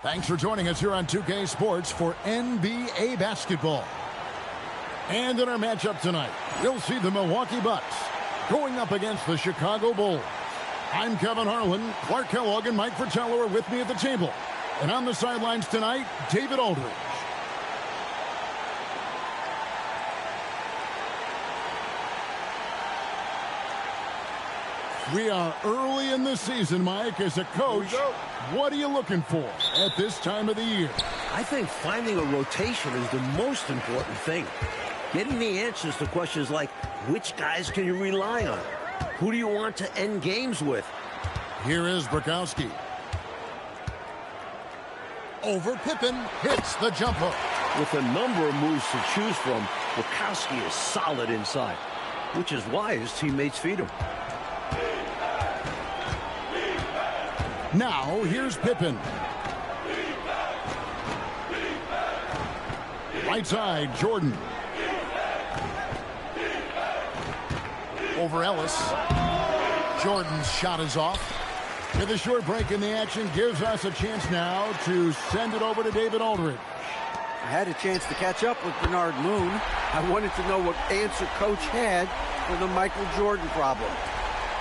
Thanks for joining us here on 2K Sports for NBA basketball. And in our matchup tonight, you'll see the Milwaukee Bucks going up against the Chicago Bulls. I'm Kevin Harlan. Clark Kellogg and Mike Fratello are with me at the table. And on the sidelines tonight, David Aldridge. We are early in the season, Mike. As a coach, what are you looking for at this time of the year? I think finding a rotation is the most important thing. Getting the answers to questions like, which guys can you rely on? Who do you want to end games with? Here is Bukowski. Over Pippen, hits the jumper. With a number of moves to choose from, Bukowski is solid inside, which is why his teammates feed him. Now, here's Pippen. Right side, Jordan. Over Ellis. Jordan's shot is off. With a short break in the action, gives us a chance now to send it over to David Aldridge. I had a chance to catch up with Bernard Moon. I wanted to know what answer Coach had for the Michael Jordan problem.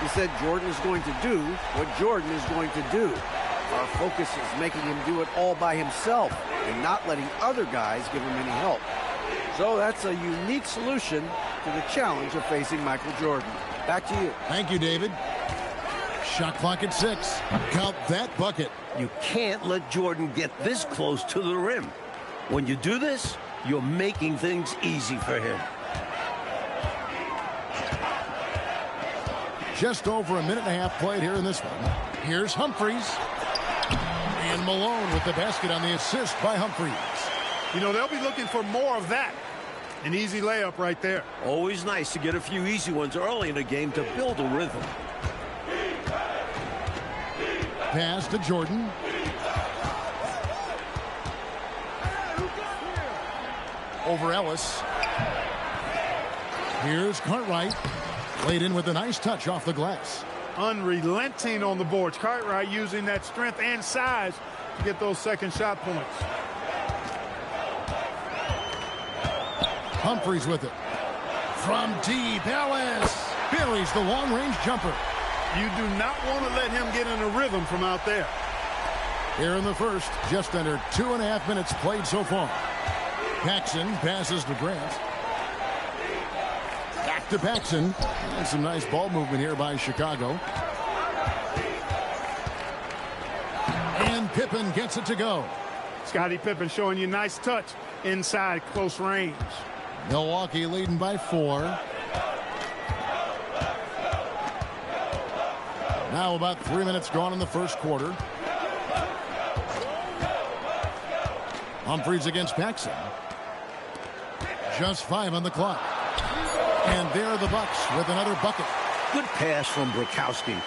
He said Jordan is going to do what Jordan is going to do. Our focus is making him do it all by himself and not letting other guys give him any help. So that's a unique solution to the challenge of facing Michael Jordan. Back to you. Thank you, David. Shot clock at 6. Count that bucket. You can't let Jordan get this close to the rim. When you do this, you're making things easy for him. Just over a minute and a half played here in this one. Here's Humphries. And Malone with the basket on the assist by Humphries. You know, they'll be looking for more of that. An easy layup right there. Always nice to get a few easy ones early in a game to build a rhythm. Pass to Jordan. Over Ellis. Here's Cartwright. Played in with a nice touch off the glass. Unrelenting on the boards. Cartwright using that strength and size to get those second shot points. Humphries with it. From deep, Ellis buries the long-range jumper. You do not want to let him get in a rhythm from out there. Here in the first, just under 2.5 minutes played so far. Paxson passes to Grant. Back to Paxson. And some nice ball movement here by Chicago. And Pippen gets it to go. Scottie Pippen showing you nice touch inside close range. Milwaukee leading by 4. Now about 3 minutes gone in the first quarter. Humphries against Paxson. Just 5 on the clock. And there are the Bucks with another bucket. Good pass from Bukowski.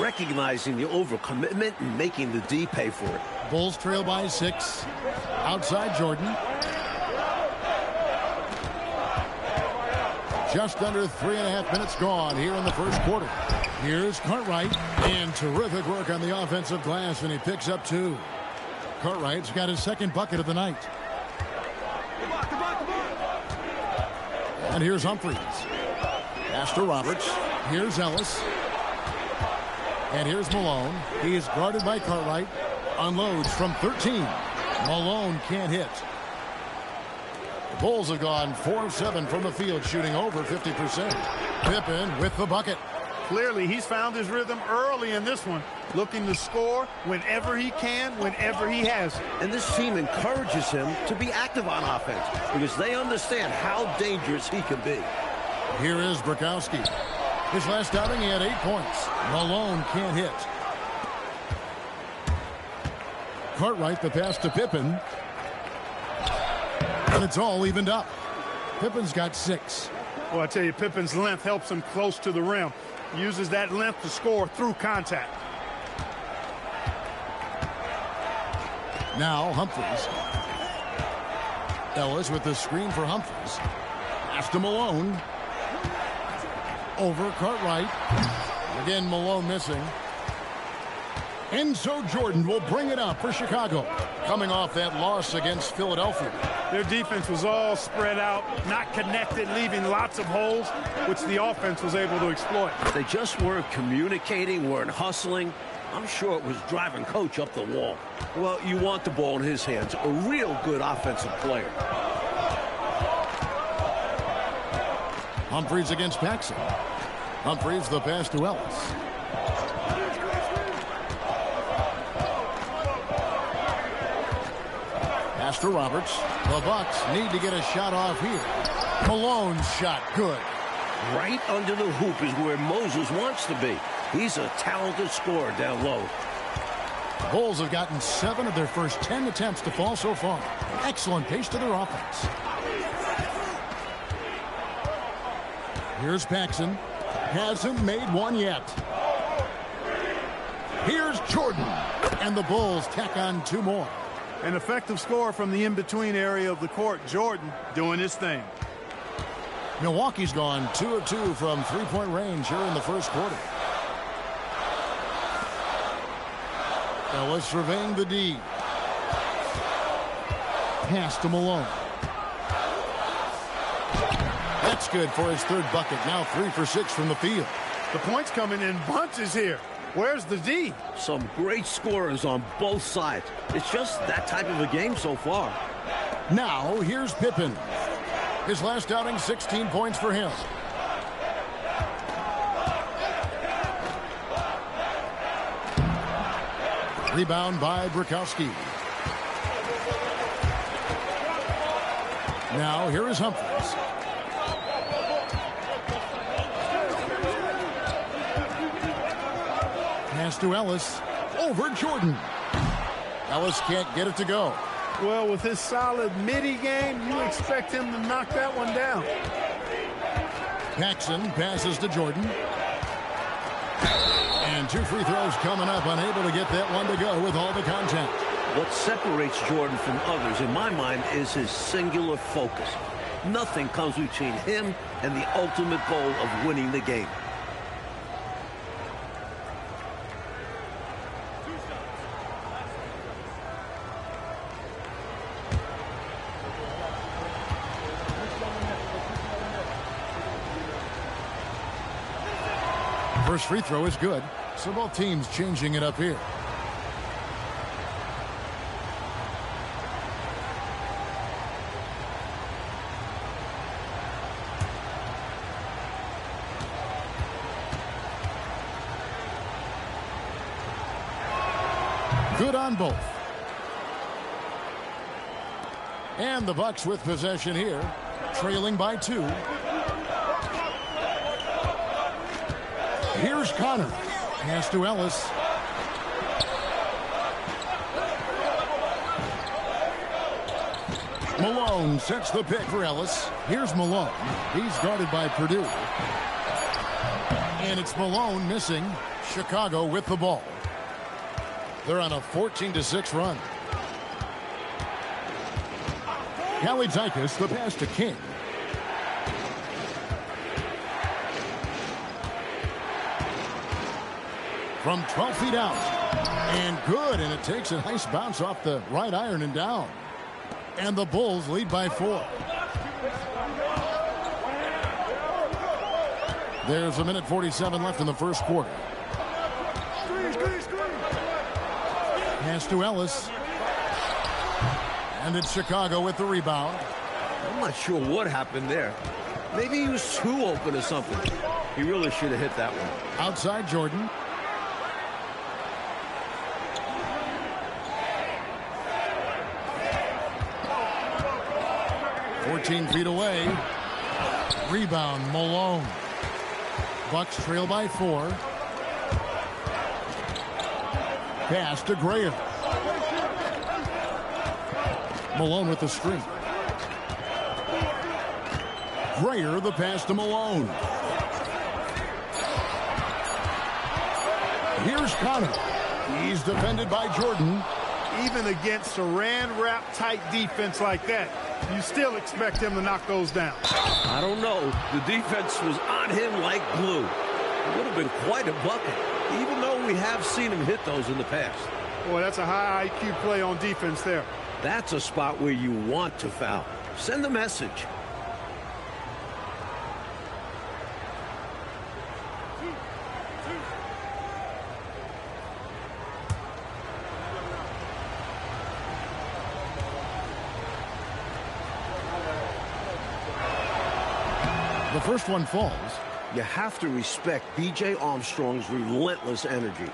Recognizing the overcommitment and making the D pay for it. Bulls trail by 6. Outside Jordan. Just under 3.5 minutes gone here in the first quarter. Here's Cartwright. And terrific work on the offensive glass, and he picks up 2. Cartwright's got his second bucket of the night. And here's Humphries. Pass to Roberts. Here's Ellis. And here's Malone. He is guarded by Cartwright. Unloads from 13. Malone can't hit. The Bulls have gone 4 of 7 from the field, shooting over 50%. Pippen with the bucket. Clearly, he's found his rhythm early in this one, looking to score whenever he can, whenever he has it. And this team encourages him to be active on offense because they understand how dangerous he can be. Here is Bukowski. His last outing, he had 8 points. Malone can't hit. Cartwright, the pass to Pippen. And it's all evened up. Pippen's got 6. Well, I tell you, Pippen's length helps him close to the rim. Uses that length to score through contact. Now Humphries. Ellis with the screen for Humphries. Pass to Malone. Over Cartwright. Again, Malone missing. Enzo Jordan will bring it up for Chicago, coming off that loss against Philadelphia. Their defense was all spread out, not connected, leaving lots of holes, which the offense was able to exploit. They just weren't communicating, weren't hustling. I'm sure it was driving coach up the wall. Well, you want the ball in his hands. A real good offensive player. Humphries against Paxson. Humphries the pass to Ellis. Pass to Roberts. The Bucks need to get a shot off here. Malone's shot good. Right under the hoop is where Moses wants to be. He's a talented scorer down low. The Bulls have gotten 7 of their first 10 attempts to fall so far. Excellent pace to their offense. Here's Paxson. Hasn't made one yet. Here's Jordan. And the Bulls tack on 2 more. An effective score from the in-between area of the court. Jordan doing his thing. Milwaukee's gone 2 of 2 from three-point range here in the first quarter. Ellis surveying the D. Pass to Malone. That's good for his 3rd bucket. Now 3 for 6 from the field. The points coming in bunches here. Where's the D? Some great scorers on both sides. It's just that type of a game so far. Now here's Pippen. His last outing, 16 points for him. Rebound by Bukowski. Now here is Humphries. Pass to Ellis. Over Jordan. Ellis can't get it to go. Well, with his solid midi game, you expect him to knock that one down. Paxson passes to Jordan. And 2 free throws coming up, unable to get that one to go with all the contact. What separates Jordan from others, in my mind, is his singular focus. Nothing comes between him and the ultimate goal of winning the game. First free throw is good, so both teams changing it up here. Good on both. And the Bucks with possession here, trailing by 2. Here's Connor. Pass to Ellis. Malone sets the pick for Ellis. Here's Malone. He's guarded by Purdue. And it's Malone missing. Chicago with the ball. They're on a 14-6 run. Kalaitzakis, the pass to King. From 12 feet out. And good, and it takes a nice bounce off the right iron and down. And the Bulls lead by 4. There's 1:47 left in the first quarter. Pass to Ellis. And it's Chicago with the rebound. I'm not sure what happened there. Maybe he was too open or something. He really should have hit that one. Outside Jordan. "14 feet away. Rebound, Malone. Bucks trail by 4. Pass to Graham. Malone with the screen. Grayer the pass to Malone. Here's Connor. He's defended by Jordan. Even against Saran wrap tight defense like that, you still expect him to knock those down. I don't know. The defense was on him like glue. It would have been quite a bucket, even though we have seen him hit those in the past. Boy, that's a high IQ play on defense there. That's a spot where you want to foul. Send the message. The first one falls. You have to respect B.J. Armstrong's relentless energy.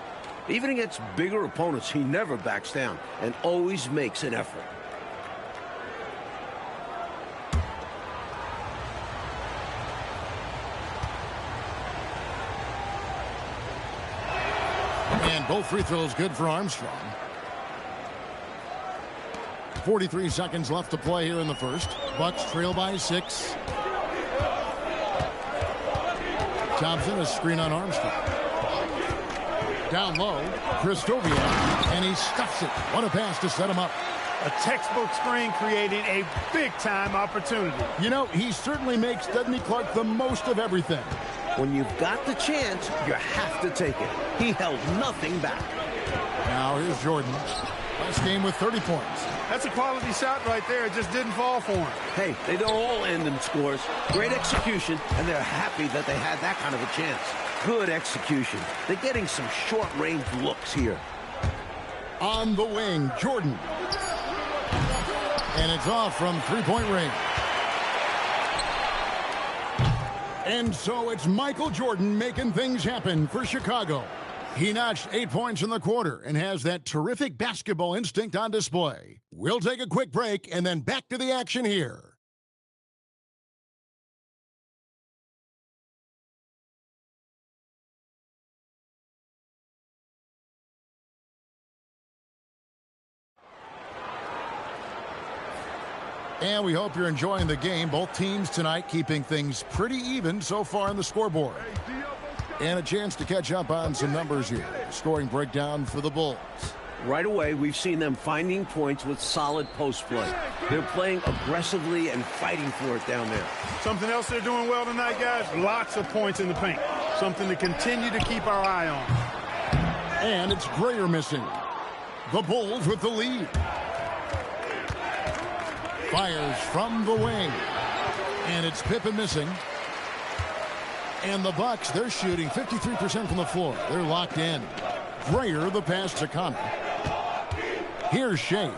Even against bigger opponents, he never backs down and always makes an effort. And both free throws good for Armstrong. 43 seconds left to play here in the first. Bucks trail by 6. Thompson, a screen on Armstrong. Down low, Christovian, and he stuffs it. What a pass to set him up. A textbook screen creating a big-time opportunity. You know, he certainly makes, doesn't he, Clark, the most of everything. When you've got the chance, you have to take it. He held nothing back. Now here's Jordan. Last game with 30 points. That's a quality shot right there. It just didn't fall for him. Hey, they don't all end in scores. Great execution, and they're happy that they had that kind of a chance. Good execution. They're getting some short-range looks here. On the wing, Jordan. And it's off from three-point range. And so it's Michael Jordan making things happen for Chicago. He notched 8 points in the quarter and has that terrific basketball instinct on display. We'll take a quick break and then back to the action here. And we hope you're enjoying the game. Both teams tonight keeping things pretty even so far on the scoreboard. And a chance to catch up on some numbers here. Scoring breakdown for the Bulls. Right away, we've seen them finding points with solid post play. They're playing aggressively and fighting for it down there. Something else they're doing well tonight, guys, lots of points in the paint. Something to continue to keep our eye on. And it's Grayer missing. The Bulls with the lead. Fires from the wing. And it's Pippen missing. And the Bucks, they're shooting 53% from the floor. They're locked in. Grayer, the pass to Connor. Here's Shays.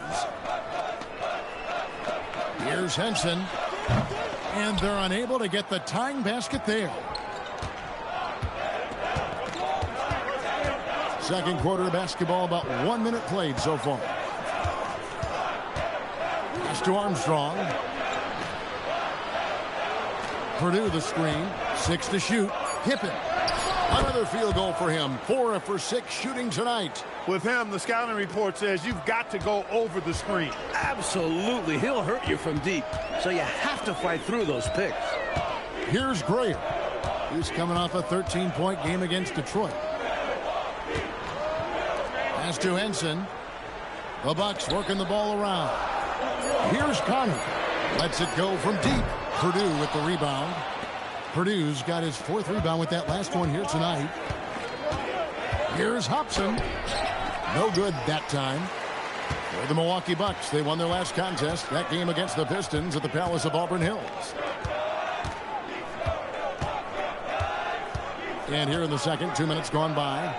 Here's Henson. And they're unable to get the tying basket there. Second quarter of basketball, about 1 minute played so far. Pass to Armstrong. Purdue the screen. 6 to shoot. Pippen. Another field goal for him. 4 for 6 shooting tonight. With him, the scouting report says you've got to go over the screen. Absolutely. He'll hurt you from deep. So you have to fight through those picks. Here's Grayer. He's coming off a 13-point game against Detroit. Pass to Henson. The Bucks working the ball around. Here's Connor. Lets it go from deep. Purdue with the rebound. Purdue's got his 4th rebound with that last one here tonight. Here's Hobson. No good that time. For the Milwaukee Bucks, they won their last contest. That game against the Pistons at the Palace of Auburn Hills. And here in the second, 2 minutes gone by.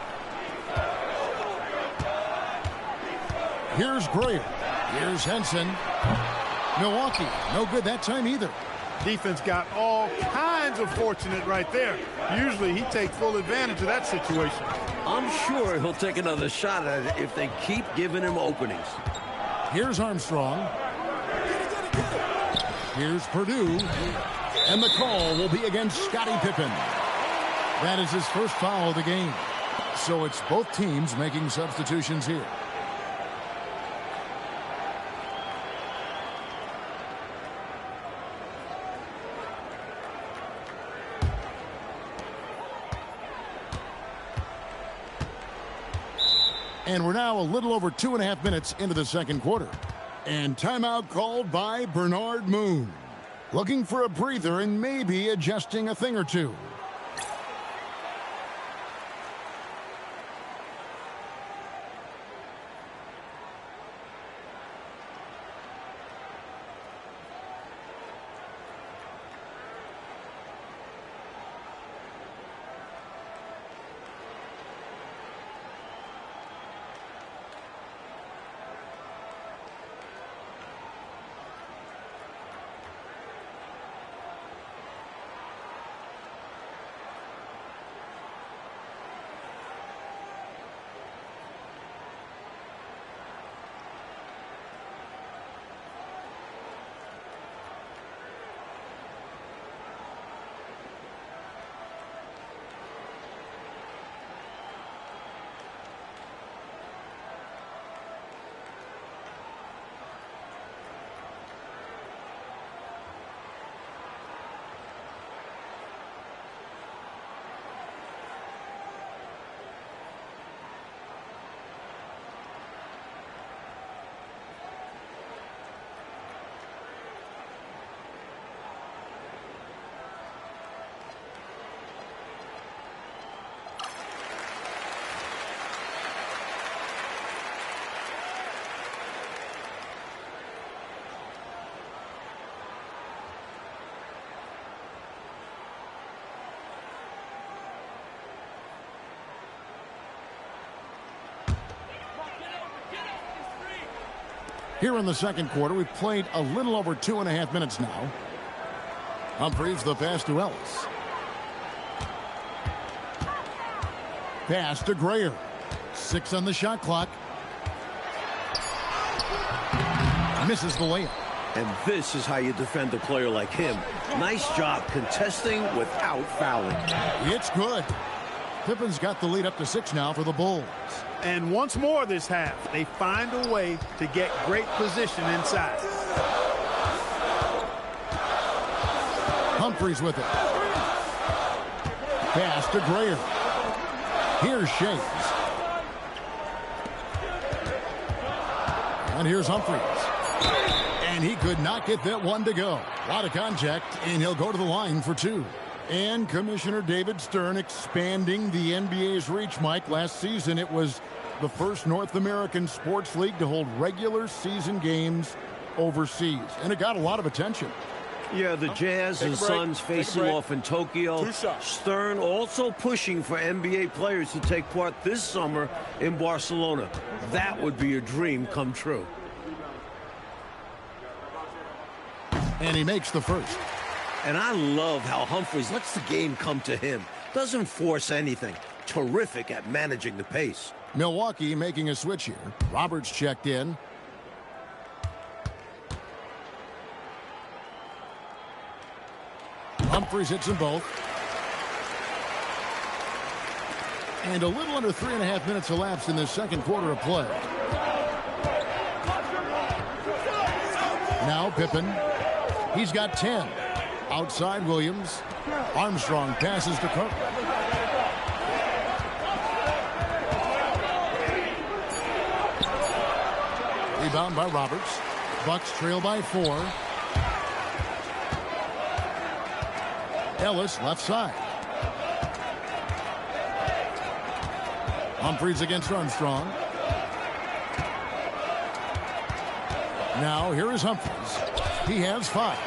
Here's Grayer. Here's Henson. Milwaukee, no good that time either. Defense got all kinds of fortunate right there. Usually he takes full advantage of that situation. I'm sure he'll take another shot at it if they keep giving him openings. Here's Armstrong. Here's Purdue. And the call will be against Scottie Pippen. That is his first foul of the game. So it's both teams making substitutions here. And we're now a little over 2.5 minutes into the second quarter. And timeout called by Bernard Moon. Looking for a breather and maybe adjusting a thing or two. Here in the second quarter, we've played a little over 2.5 minutes now. Humphries the pass to Ellis. Pass to Grayer. 6 on the shot clock. Misses the layup. And this is how you defend a player like him. Nice job contesting without fouling. It's good. Pippen's got the lead up to 6 now for the Bulls. And once more this half, they find a way to get great position inside. Humphries with it. Pass to Grayer. Here's Shays. And here's Humphries. And he could not get that one to go. A lot of contact, and he'll go to the line for 2. And Commissioner David Stern expanding the NBA's reach, Mike. Last season, it was the first North American sports league to hold regular season games overseas. And it got a lot of attention. Yeah, the Jazz and Suns facing off in Tokyo. Stern also pushing for NBA players to take part this summer in Barcelona. That would be a dream come true. And he makes the first. And I love how Humphries lets the game come to him. Doesn't force anything. Terrific at managing the pace. Milwaukee making a switch here. Roberts checked in. Humphries hits them both. And a little under 3.5 minutes elapsed in this second quarter of play. Now Pippen. He's got 10. Outside Williams. Armstrong passes to Cook. Rebound by Roberts. Bucks trail by 4. Ellis left side. Humphries against Armstrong. Now here is Humphries. He has 5.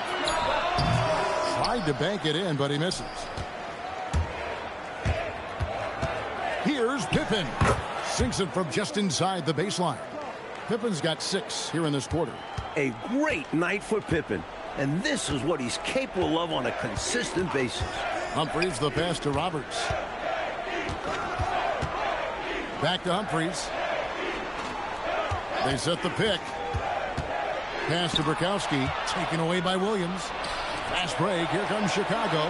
Tried to bank it in, but he misses. Here's Pippen. Sinks it from just inside the baseline. Pippen's got 6 here in this quarter. A great night for Pippen. And this is what he's capable of on a consistent basis. Humphries the pass to Roberts. Back to Humphries. They set the pick. Pass to Burkowski. Taken away by Williams. Fast break. Here comes Chicago.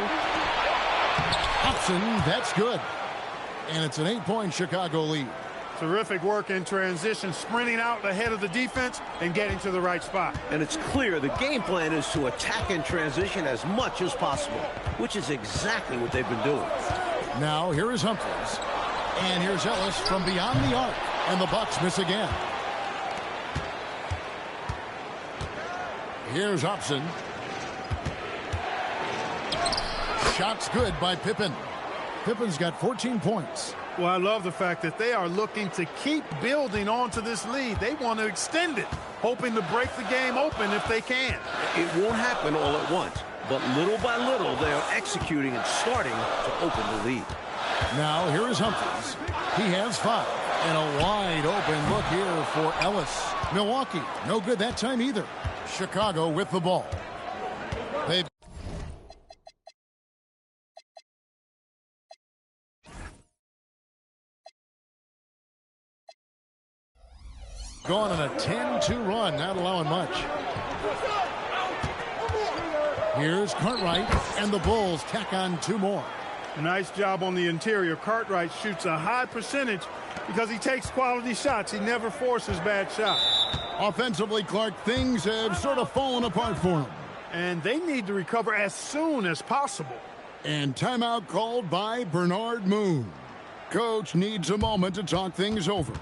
Hobson. That's good. And it's an 8-point Chicago lead. Terrific work in transition, sprinting out ahead of the defense and getting to the right spot. And it's clear the game plan is to attack in transition as much as possible, which is exactly what they've been doing. Now here is Humphries. And here's Ellis from beyond the arc. And the Bucks miss again. Here's Upson. Shot's good by Pippen. Pippen's got 14 points. Well, I love the fact that they are looking to keep building onto this lead. They want to extend it, hoping to break the game open if they can. It won't happen all at once, but little by little, they are executing and starting to open the lead. Now, here is Humphries. He has 5. And a wide open look here for Ellis. Milwaukee, no good that time either. Chicago with the ball. They've gone on a 10-2 run, not allowing much. Here's Cartwright, and the Bulls tack on 2 more. Nice job on the interior. Cartwright shoots a high percentage because he takes quality shots. He never forces bad shots. Offensively, Clark, things have sort of fallen apart for him. And they need to recover as soon as possible. And timeout called by Bernard Moon. Coach needs a moment to talk things over.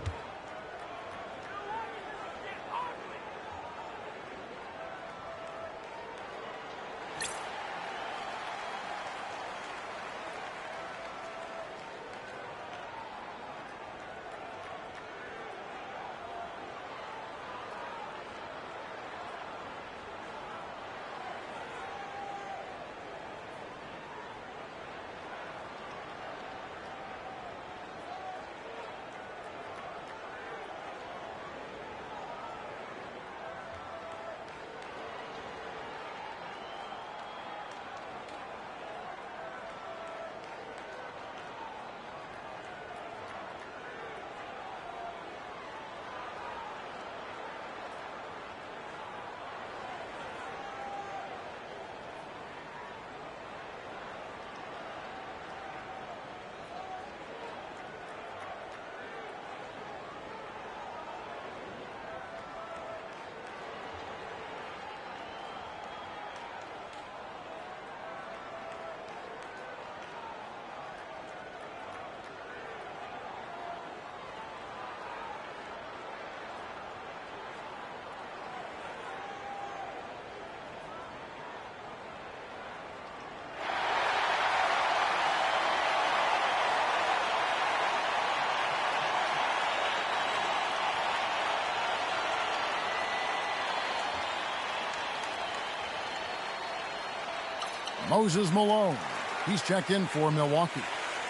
Moses Malone. He's checked in for Milwaukee.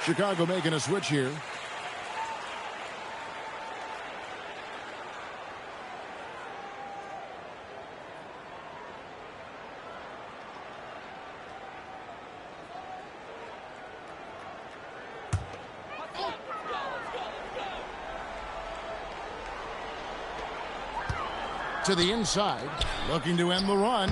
Chicago making a switch here. To the inside, looking to end the run.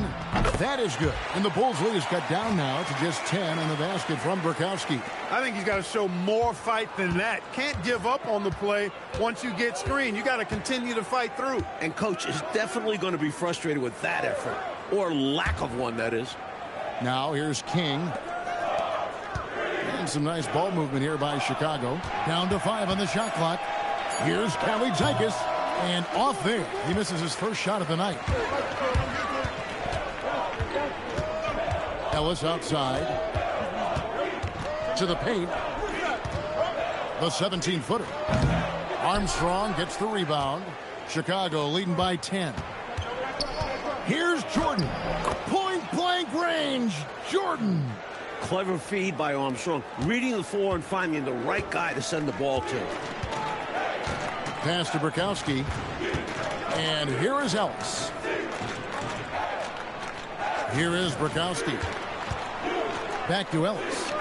That is good. And the Bulls lead is cut down now to just 10 in the basket from Burkowski. I think he's got to show more fight than that. Can't give up on the play once you get screened. You got to continue to fight through. And Coach is definitely going to be frustrated with that effort, or lack of one, that is. Now here's King. And some nice ball movement here by Chicago. Down to 5 on the shot clock. Here's Kalaitzakis. And off there, he misses his first shot of the night. Ellis outside. To the paint. The 17-footer. Armstrong gets the rebound. Chicago leading by 10. Here's Jordan. Point-blank range. Jordan. Clever feed by Armstrong. Reading the floor and finding the right guy to send the ball to. Pass to Burkowski. And here is Ellis. Here is Burkowski. Back to Ellis.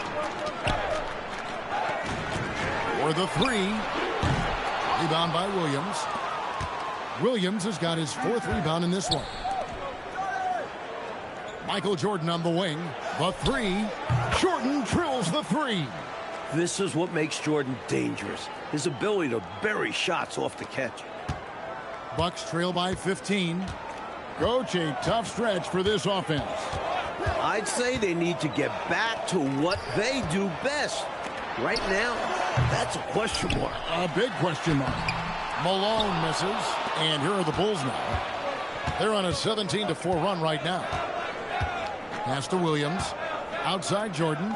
For the 3. Rebound by Williams. Williams has got his 4th rebound in this one. Michael Jordan on the wing. The 3. Jordan drills the 3. This is what makes Jordan dangerous. His ability to bury shots off the catch. Bucks trail by 15. Coach, a tough stretch for this offense. I'd say they need to get back to what they do best. Right now, that's a question mark. A big question mark. Malone misses. And here are the Bulls now. They're on a 17-4 run right now. Pass to Williams. Outside Jordan.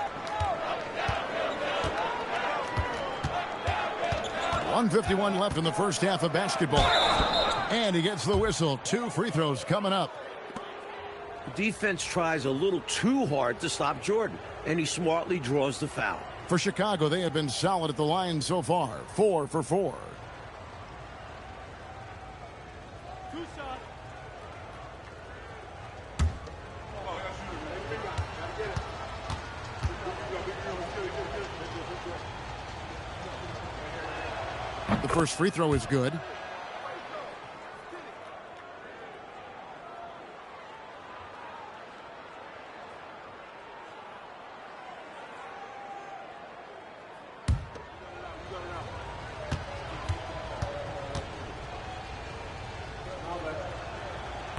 1:51 left in the first half of basketball. And he gets the whistle. 2 free throws coming up. Defense tries a little too hard to stop Jordan, and he smartly draws the foul. For Chicago, they have been solid at the line so far. 4 for 4. The first free throw is good.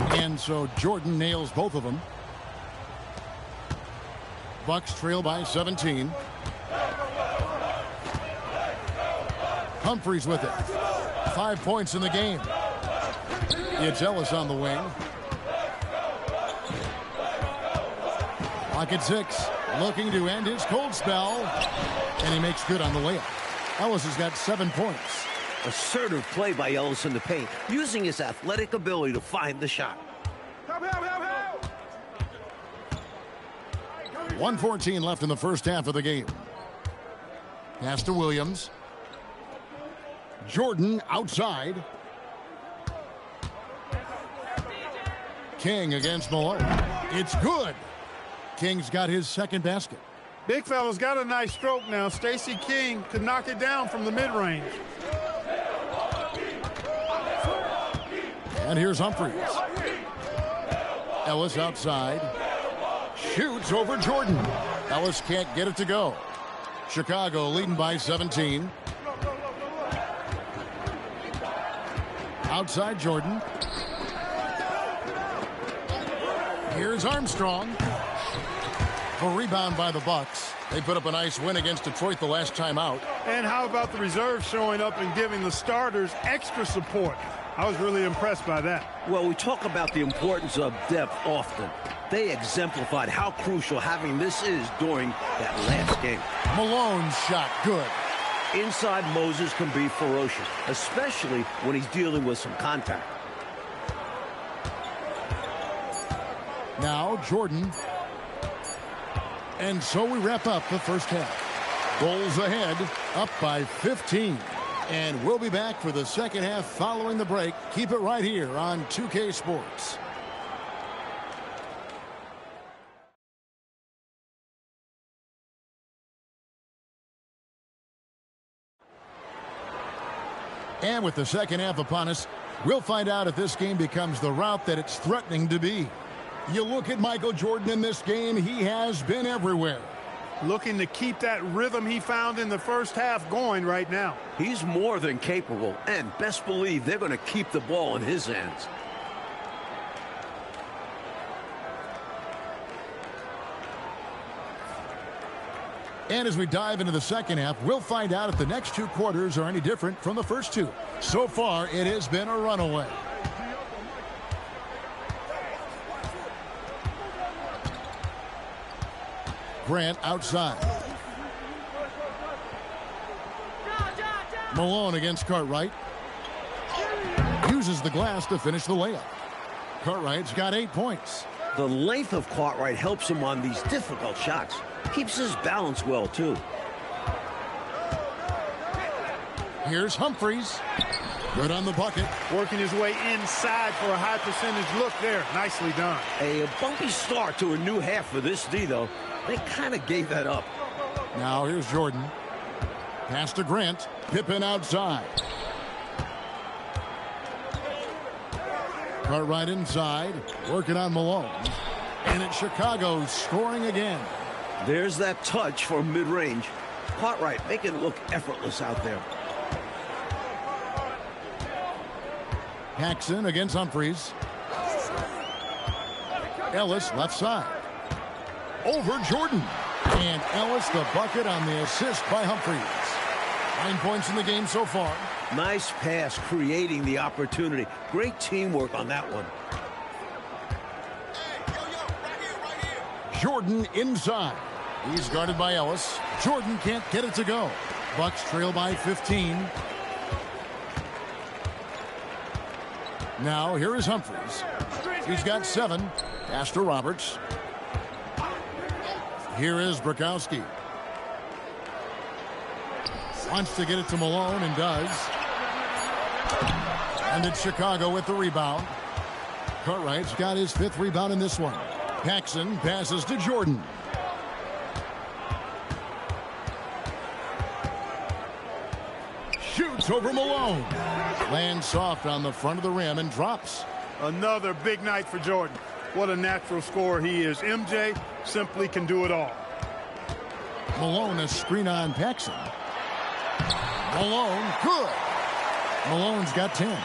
And so Jordan nails both of them. Bucks trail by 17. Humphries with it. 5 points in the game. It's Ellis on the wing. Clock at 6. Looking to end his cold spell. And he makes good on the layup. Ellis has got 7 points. Assertive play by Ellis in the paint, using his athletic ability to find the shot. 1:14 left in the first half of the game. Pass to Williams. Jordan outside. King against Malone. It's good. King's got his second basket. Big fella's got a nice stroke now. Stacey King could knock it down from the mid-range. And here's Humphries. Ellis outside. Shoots over Jordan. Ellis can't get it to go. Chicago leading by 17. Outside Jordan. Here's Armstrong. A rebound by the Bucks. They put up a nice win against Detroit the last time out. And how about the reserves showing up and giving the starters extra support? I was really impressed by that. Well, we talk about the importance of depth often. They exemplified how crucial having this is during that last game. Malone's shot good. Inside, Moses can be ferocious, especially when he's dealing with some contact. Now Jordan. And so we wrap up the first half. Bulls ahead, up by 15. And we'll be back for the second half following the break. Keep it right here on 2K Sports. And with the second half upon us, we'll find out if this game becomes the route that it's threatening to be. You look at Michael Jordan in this game, he has been everywhere. Looking to keep that rhythm he found in the first half going right now. He's more than capable, and best believe they're going to keep the ball in his hands. And as we dive into the second half, we'll find out if the next 2 quarters are any different from the first 2. So far, it has been a runaway. Grant outside. Malone against Cartwright. Uses the glass to finish the layup. Cartwright's got 8 points. The length of Cartwright helps him on these difficult shots. Keeps his balance well, too. Here's Humphries. Good on the bucket. Working his way inside for a high percentage look there. Nicely done. A bumpy start to a new half for this D, though. They kind of gave that up. Now here's Jordan. Pass to Grant. Pippen outside. Cartwright inside. Working on Malone. And it's Chicago scoring again. There's that touch from mid-range. Cartwright making it look effortless out there. Paxson against Humphries. Ellis left side. Over Jordan. And Ellis the bucket on the assist by Humphries. 9 points in the game so far. Nice pass, creating the opportunity. Great teamwork on that one. Jordan inside. He's guarded by Ellis. Jordan can't get it to go. Bucks trail by 15. Now here is Humphries. He's got 7. Pass to Roberts. Here is Bukowski. Wants to get it to Malone and does. And it's Chicago with the rebound. Cartwright's got his 5th rebound in this one. Paxson passes to Jordan. Shoots over Malone. Lands soft on the front of the rim and drops. Another big night for Jordan. What a natural scorer he is. MJ simply can do it all. Malone, a screen on Paxson. Malone, good. Malone's got 10.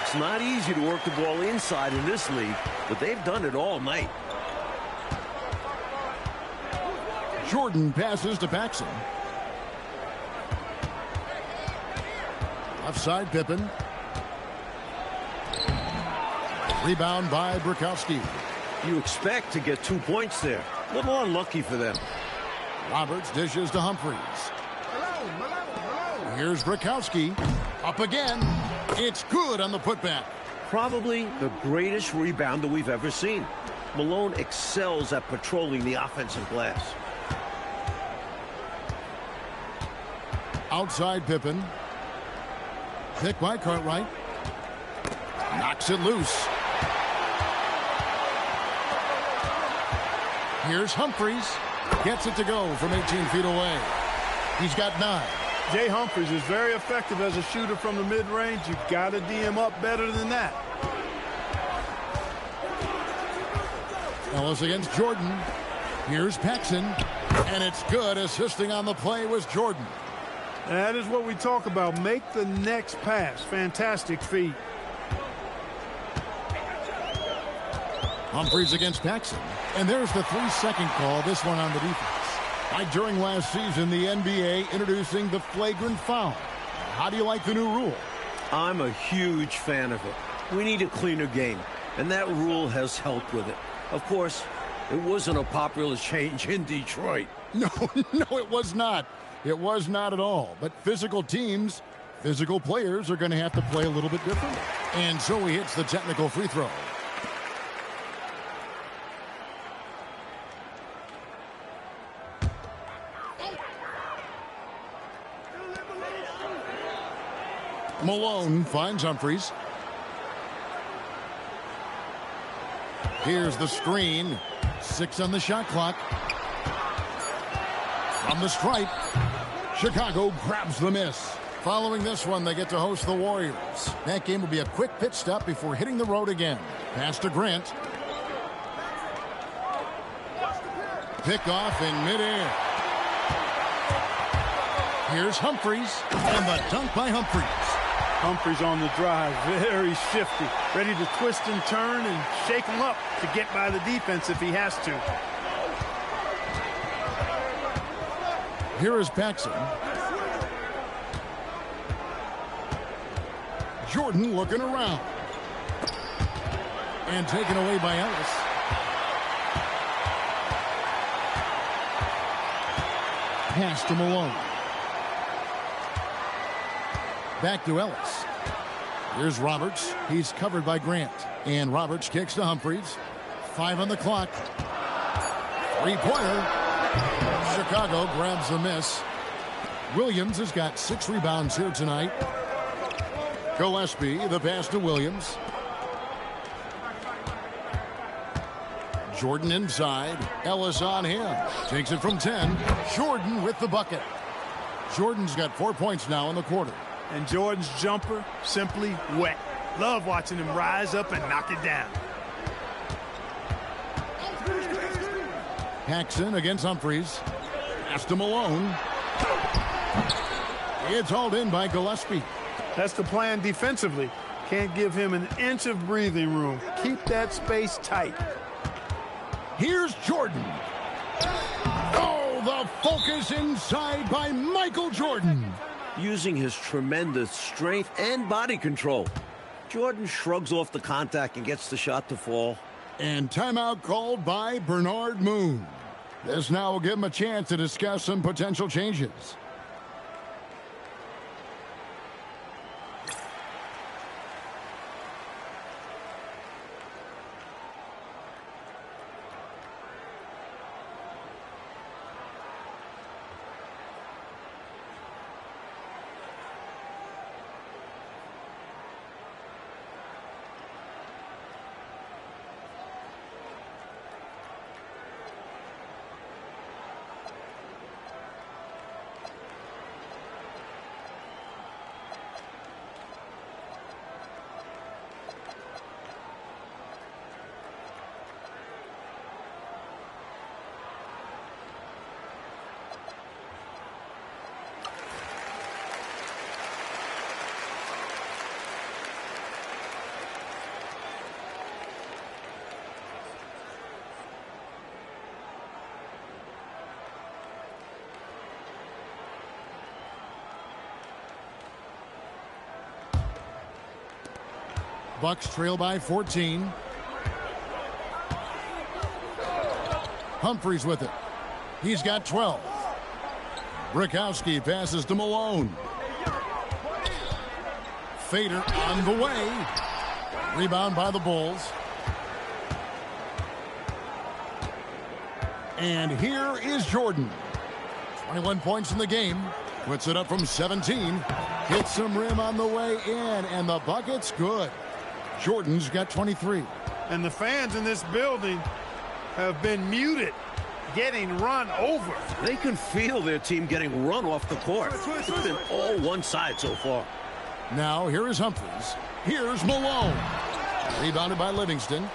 It's not easy to work the ball inside in this league, but they've done it all night. Jordan passes to Paxson. Offside Pippen. Rebound by Bukowski. You expect to get 2 points there. A little unlucky for them. Roberts dishes to Humphries. Here's Bukowski. Up again. It's good on the putback. Probably the greatest rebounder we've ever seen. Malone excels at patrolling the offensive glass. Outside Pippen. Pick by Cartwright. Knocks it loose. Here's Humphries. Gets it to go from 18 feet away. He's got 9. Jay Humphries is very effective as a shooter from the mid-range. You've got to D him up better than that. Ellis against Jordan. Here's Paxson. And it's good. Assisting on the play was Jordan. That is what we talk about. Make the next pass. Fantastic feat. Humphries against Paxson. And there's the 3-second call, this one on the defense. Like during last season, the NBA introducing the flagrant foul. How do you like the new rule? I'm a huge fan of it. We need a cleaner game, and that rule has helped with it. Of course, it wasn't a popular change in Detroit. No, it was not. It was not at all. But physical teams, physical players are going to have to play a little bit differently. And so he hits the technical free throw. Malone finds Humphries. Here's the screen. 6 on the shot clock. From the stripe, Chicago grabs the miss. Following this one, they get to host the Warriors. That game will be a quick pit stop before hitting the road again. Pass to Grant. Pick off in midair. Here's Humphries, and the dunk by Humphries. Humphries on the drive, very shifty, ready to twist and turn and shake him up to get by the defense if he has to. Here is Paxson. Jordan looking around. And taken away by Ellis. Pass to Malone. Back to Ellis. Here's Roberts. He's covered by Grant. And Roberts kicks to Humphries. 5 on the clock. 3-pointer. Chicago grabs the miss. Williams has got 6 rebounds here tonight. Gillespie, the pass to Williams. Jordan inside. Ellis on him. Takes it from 10. Jordan with the bucket. Jordan's got 4 points now in the quarter. And Jordan's jumper, simply wet. Love watching him rise up and knock it down. Paxson against Humphries. Pass to Malone. It's hauled in by Gillespie. That's the plan defensively. Can't give him an inch of breathing room. Keep that space tight. Here's Jordan. Oh, the focus inside by Michael Jordan. using his tremendous strength and body control. Jordan shrugs off the contact and gets the shot to fall. And timeout called by Bernard Moon. This now will give him a chance to discuss some potential changes. Bucks trail by 14. Humphries with it. He's got 12. Brikowski passes to Malone. Fader on the way. Rebound by the Bulls. And here is Jordan. 21 points in the game. Puts it up from 17. Hits some rim on the way in, and the bucket's good. Jordan's got 23. And the fans in this building have been muted, getting run over. They can feel their team getting run off the court. It's been all one side so far. Now, here is Humphries. Here's Malone. Rebounded by Livingston.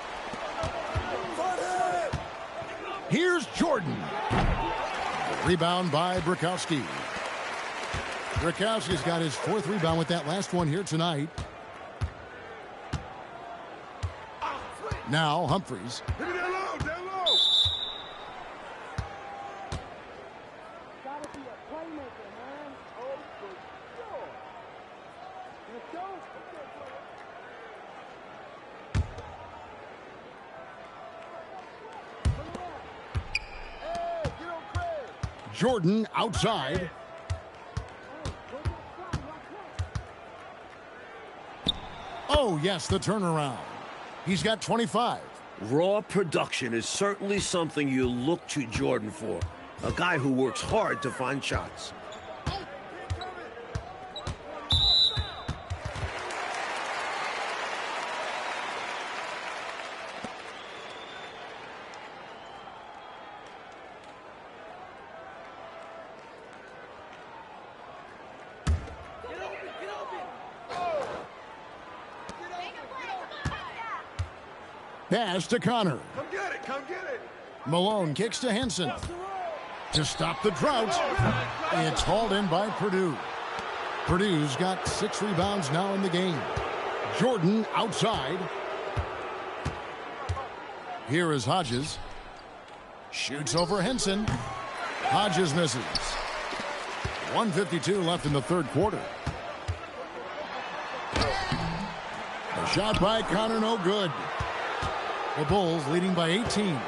Here's Jordan. Rebound by Brikowski. Brikowski's got his 4th rebound with that last one here tonight. Now, Humphries. Jordan outside. Oh, yes, the turnaround. He's got 25. Raw production is certainly something you look to Jordan for. A guy who works hard to find shots. Pass to Connor. Come get it, come get it. Malone kicks to Henson. To stop the drought, it's hauled in by Purdue. Purdue's got 6 rebounds now in the game. Jordan outside. Here is Hodges. Shoots over Henson. Hodges misses. 1:52 left in the 3rd quarter. A shot by Connor, no good. The Bulls leading by 18.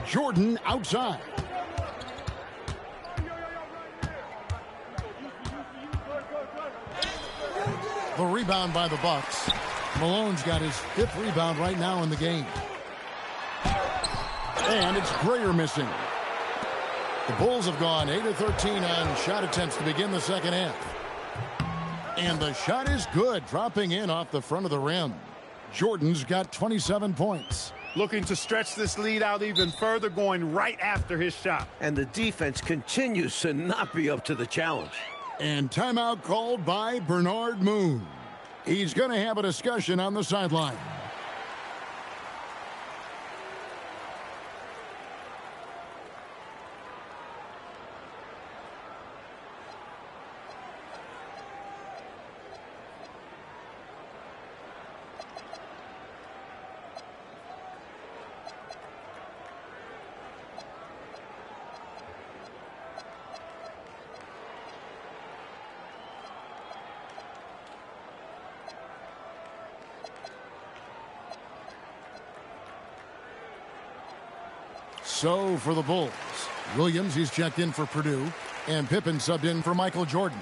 Jordan outside. The rebound by the Bucks. Malone's got his 5th rebound right now in the game. And it's Grayer missing. The Bulls have gone 8 of 13 on shot attempts to begin the 2nd half. And the shot is good, dropping in off the front of the rim. Jordan's got 27 points. Looking to stretch this lead out even further, going right after his shot. And the defense continues to not be up to the challenge. And timeout called by Bernard Moon. He's going to have a discussion on the sideline. So for the Bulls, Williams, he's checked in for Purdue, and Pippen subbed in for Michael Jordan.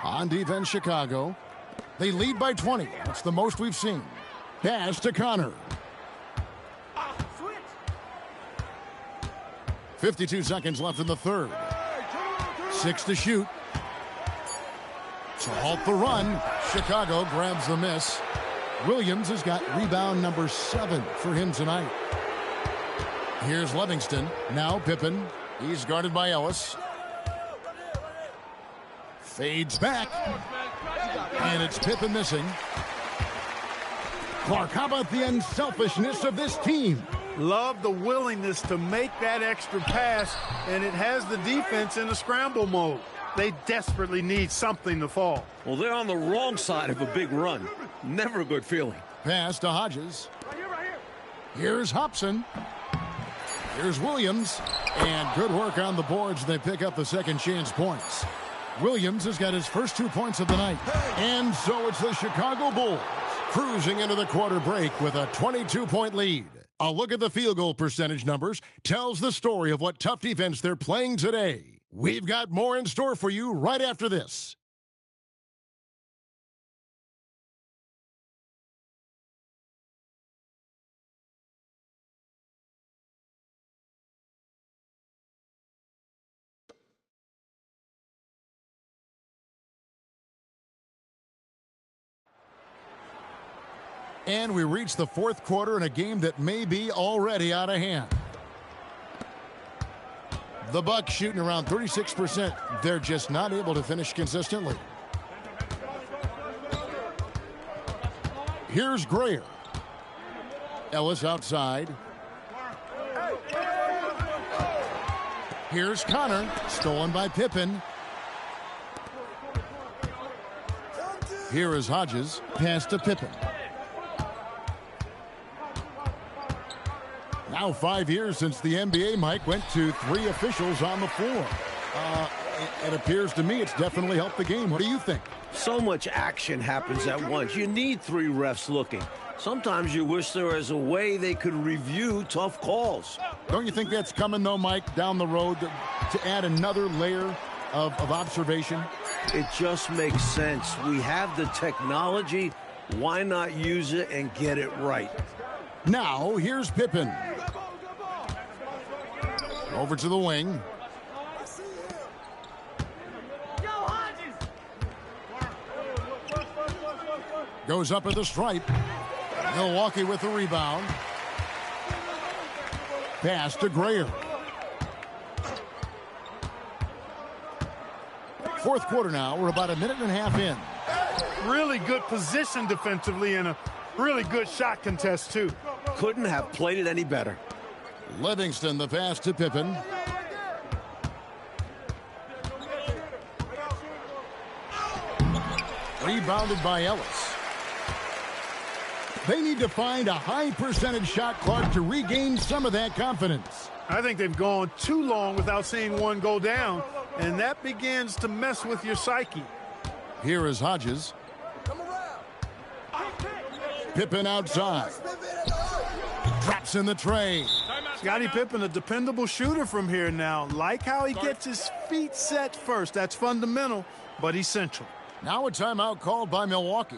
On defense, Chicago. They lead by 20. That's the most we've seen. Pass to Connor. 52 seconds left in the third. 6 to shoot. To halt the run, Chicago grabs the miss. Williams has got rebound number 7 for him tonight. Here's Livingston. Now Pippen. He's guarded by Ellis. Fades back. And it's Pippen missing. Clark, how about the unselfishness of this team? Love the willingness to make that extra pass, and it has the defense in a scramble mode. They desperately need something to fall. Well, they're on the wrong side of a big run. Never a good feeling. Pass to Hodges. Here's Hobson. Here's Williams. And good work on the boards. They pick up the second chance points. Williams has got his first 2 points of the night. And so it's the Chicago Bulls cruising into the quarter break with a 22-point lead. A look at the field goal percentage numbers tells the story of what tough defense they're playing today. We've got more in store for you right after this. And we reach the fourth quarter in a game that may be already out of hand. The Bucks shooting around 36%. They're just not able to finish consistently. Here's Grayer. Ellis outside. Here's Connor. Stolen by Pippen. Here is Hodges. Pass to Pippen. Now 5 years since the NBA, Mike, went to 3 officials on the floor. It appears to me it's definitely helped the game. What do you think? So much action happens at once. You need 3 refs looking. Sometimes you wish there was a way they could review tough calls. Don't you think that's coming, though, Mike, down the road to add another layer of observation? It just makes sense. We have the technology. Why not use it and get it right? Now, here's Pippen. Over to the wing. Goes up at the stripe. Milwaukee with the rebound. Pass to Grayer. Fourth quarter now. We're about a minute and a half in. Really good position defensively and a really good shot contest, too. Couldn't have played it any better. Livingston, the pass to Pippen. Rebounded by Ellis. They need to find a high percentage shot, Clark, to regain some of that confidence. I think they've gone too long without seeing one go down, and that begins to mess with your psyche. Here is Hodges. Pippen outside. Drops in the tray. Scottie Pippen, a dependable shooter from here now. Like how he gets his feet set first. That's fundamental, but essential. Now a timeout called by Milwaukee.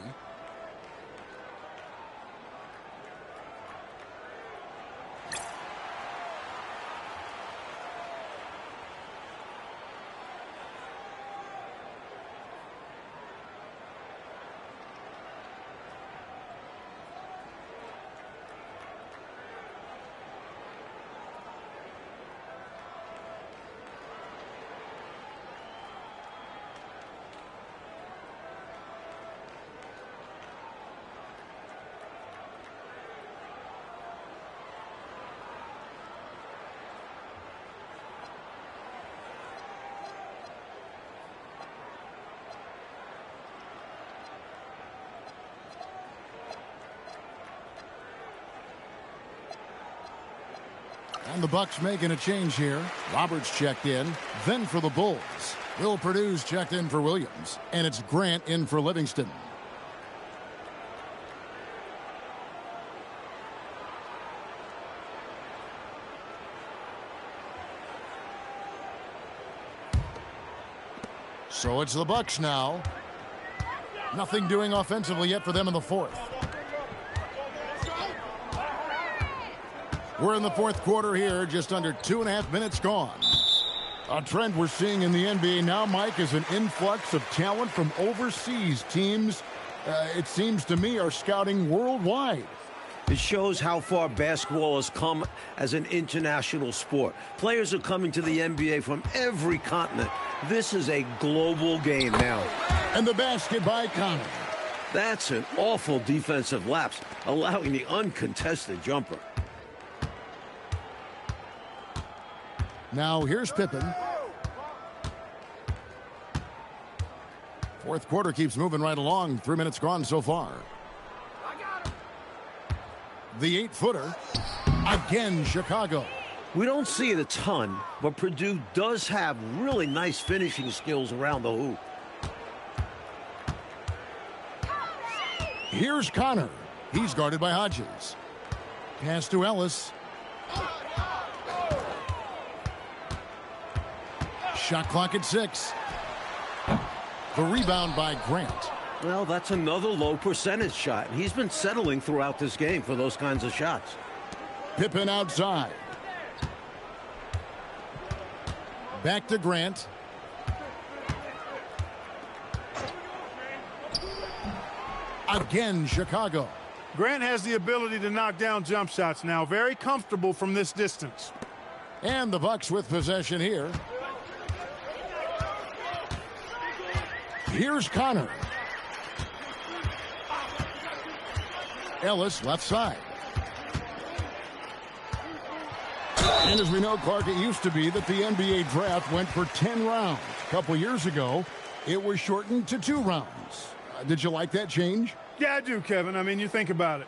And the Bucks making a change here. Roberts checked in. Then for the Bulls, Will Purdue's checked in for Williams. And it's Grant in for Livingston. So it's the Bucks now. Nothing doing offensively yet for them in the fourth. We're in the fourth quarter here, just under 2.5 minutes gone. A trend we're seeing in the NBA now, Mike, is an influx of talent from overseas teams. It seems to me are scouting worldwide. It shows how far basketball has come as an international sport. Players are coming to the NBA from every continent. This is a global game now. And the basket by Connor. That's an awful defensive lapse, allowing the uncontested jumper. Now here's Pippen. Fourth quarter keeps moving right along. 3 minutes gone so far. The 8-footer. Again, Chicago. We don't see it a ton, but Purdue does have really nice finishing skills around the hoop. Here's Connor. He's guarded by Hodges. Pass to Ellis. Shot clock at 6. The rebound by Grant. Well, that's another low percentage shot. He's been settling throughout this game for those kinds of shots. Pippen outside. Back to Grant. Again, Chicago. Grant has the ability to knock down jump shots now. Very comfortable from this distance. And the Bucks with possession here. Here's Connor. Ellis left side. And as we know, Clark, it used to be that the NBA draft went for 10 rounds. A couple years ago, it was shortened to 2 rounds. Did you like that change? Yeah, I do, Kevin. I mean, you think about it.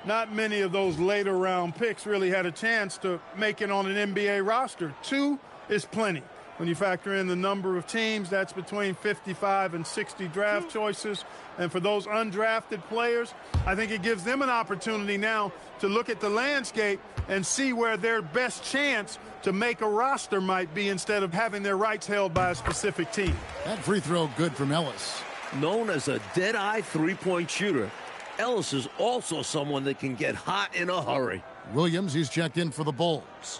Not many of those later round picks really had a chance to make it on an NBA roster. 2 is plenty. When you factor in the number of teams, that's between 55 and 60 draft choices. And for those undrafted players, I think it gives them an opportunity now to look at the landscape and see where their best chance to make a roster might be instead of having their rights held by a specific team. That free throw good from Ellis. Known as a dead-eye three-point shooter, Ellis is also someone that can get hot in a hurry. Williams, he's checked in for the Bulls.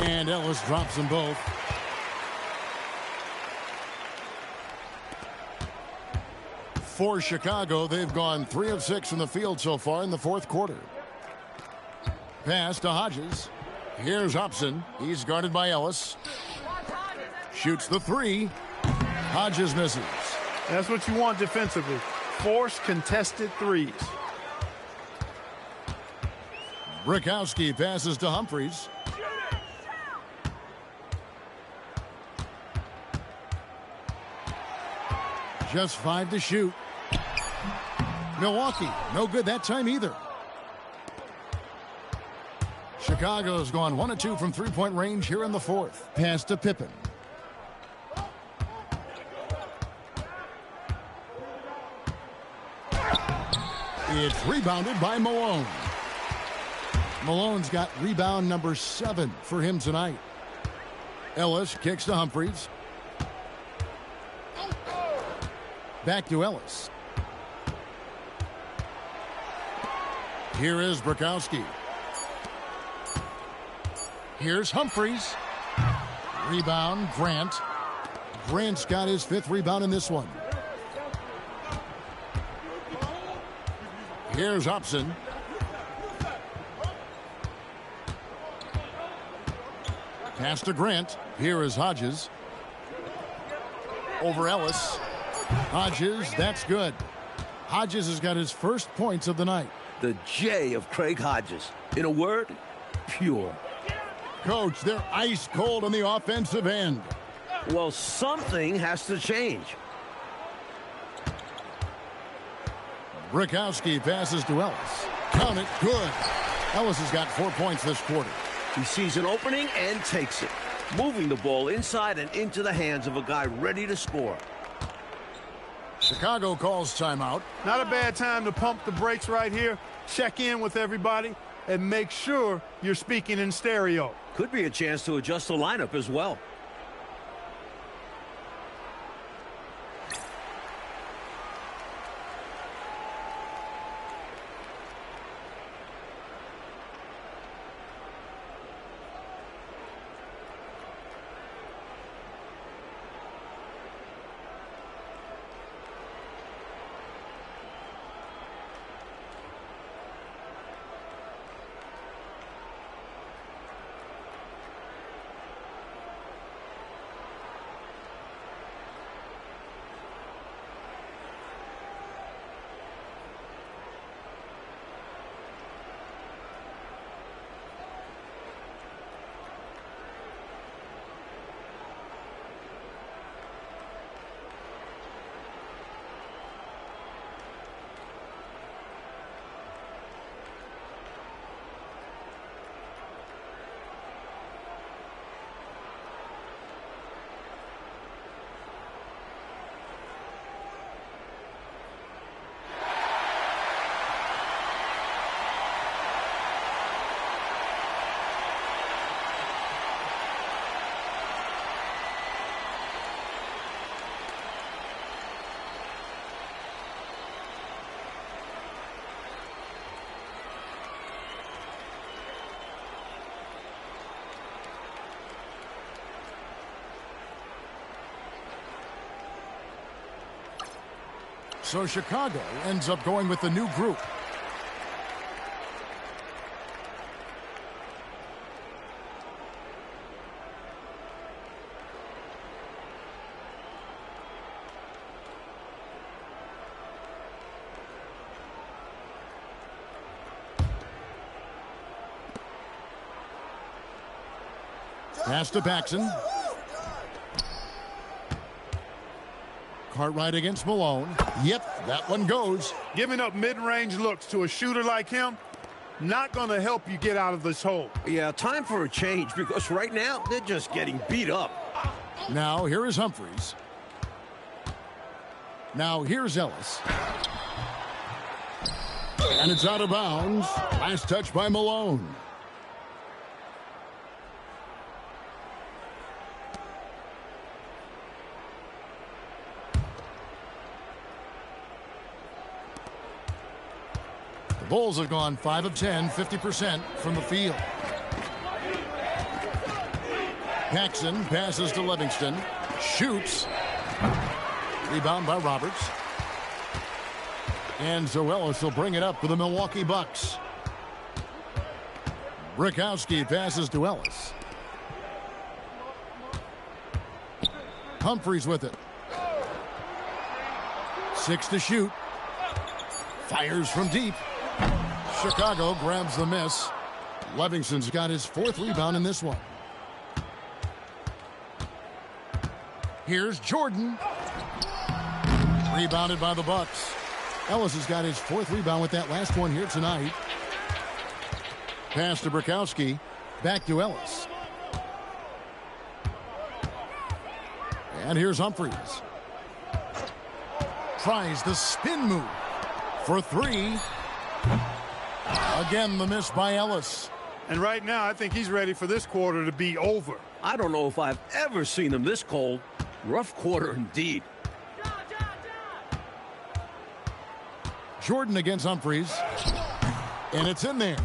And Ellis drops them both. For Chicago, they've gone 3 of 6 from the field so far in the fourth quarter. Pass to Hodges. Here's Hobson. He's guarded by Ellis. Shoots the 3. Hodges misses. That's what you want defensively. Force contested threes. Brikowski passes to Humphries. Just 5 to shoot. Milwaukee, no good that time either. Chicago's gone 1 of 2 from three-point range here in the fourth. Pass to Pippen. It's rebounded by Malone. Malone's got rebound number 7 for him tonight. Ellis kicks to Humphries. Back to Ellis. Here is Brikowski. Here's Humphries. Rebound, Grant. Grant's got his 5th rebound in this one. Here's Hobson. Pass to Grant. Here is Hodges. Over Ellis. Hodges, that's good. Hodges has got his first points of the night. The J of Craig Hodges. In a word, pure. Coach, they're ice cold on the offensive end. Well, something has to change. Brikowski passes to Ellis. Count it. Good. Ellis has got 4 points this quarter. He sees an opening and takes it, moving the ball inside and into the hands of a guy ready to score. Chicago calls timeout. Not a bad time to pump the brakes right here. Check in with everybody and make sure you're speaking in stereo. Could be a chance to adjust the lineup as well. So Chicago ends up going with the new group. Pass to Paxson. Cartwright against Malone. Yep, that one goes. Giving up mid-range looks to a shooter like him, not going to help you get out of this hole. Yeah, time for a change because right now they're just getting beat up. Now here is Humphries. Now here's Ellis. And it's out of bounds. Last touch by Malone. Bulls have gone 5 of 10, 50% from the field. Paxson passes to Livingston. Shoots. Rebound by Roberts. And Ellis will bring it up for the Milwaukee Bucks. Brikowski passes to Ellis. Humphries with it. 6 to shoot. Fires from deep. Chicago grabs the miss. Livingston's got his 4th rebound in this one. Here's Jordan. Rebounded by the Bucks. Ellis has got his 4th rebound with that last one here tonight. Pass to Brikowski. Back to Ellis. And here's Humphries. Tries the spin move for 3. Again, the miss by Ellis. And right now, I think he's ready for this quarter to be over. I don't know if I've ever seen him this cold. Rough quarter indeed. Jordan against Humphries. And it's in there.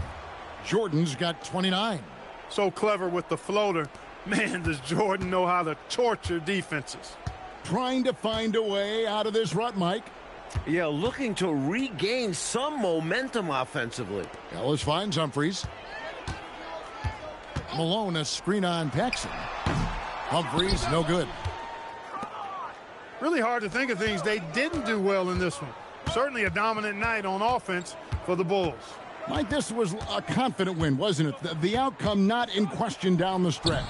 Jordan's got 29. So clever with the floater. Man, does Jordan know how to torture defenses. Trying to find a way out of this rut, Mike. Yeah, looking to regain some momentum offensively. Ellis finds Humphries. Malone, a screen on Paxson. Humphries, no good. Really hard to think of things they didn't do well in this one. Certainly a dominant night on offense for the Bulls. Mike, this was a confident win, wasn't it? The outcome not in question down the stretch.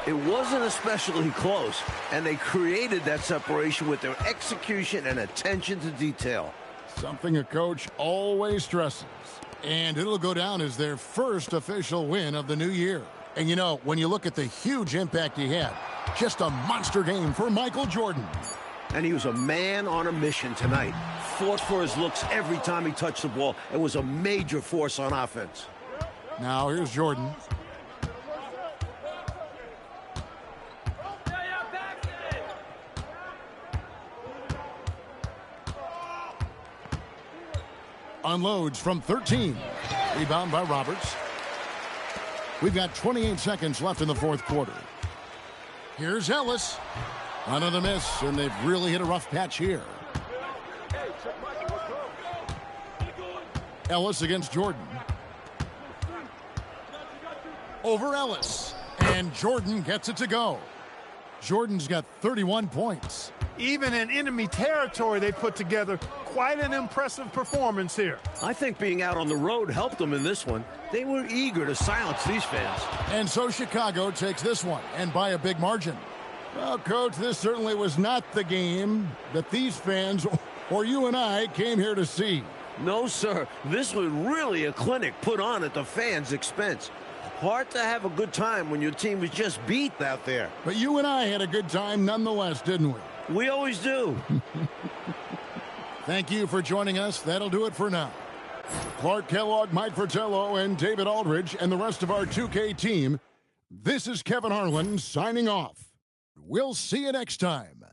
It wasn't especially close, and they created that separation with their execution and attention to detail. Something a coach always stresses. And it'll go down as their first official win of the new year. And you know, when you look at the huge impact he had, just a monster game for Michael Jordan. And he was a man on a mission tonight. Fought for his looks every time he touched the ball and was a major force on offense. Now here's Jordan. Unloads from 13. Rebound by Roberts. We've got 28 seconds left in the fourth quarter. Here's Ellis. Another miss, and they've really hit a rough patch here. Ellis against Jordan. Over Ellis. And Jordan gets it to go. Jordan's got 31 points. Even in enemy territory, they put together quite an impressive performance here. I think being out on the road helped them in this one. They were eager to silence these fans. And so Chicago takes this one, and by a big margin. Well, Coach, this certainly was not the game that these fans or you and I came here to see. No, sir. This was really a clinic put on at the fans' expense. Hard to have a good time when your team was just beat out there. But you and I had a good time nonetheless, didn't we? We always do. Thank you for joining us. That'll do it for now. Clark Kellogg, Mike Fratello, and David Aldridge, and the rest of our 2K team. This is Kevin Harlan signing off. We'll see you next time.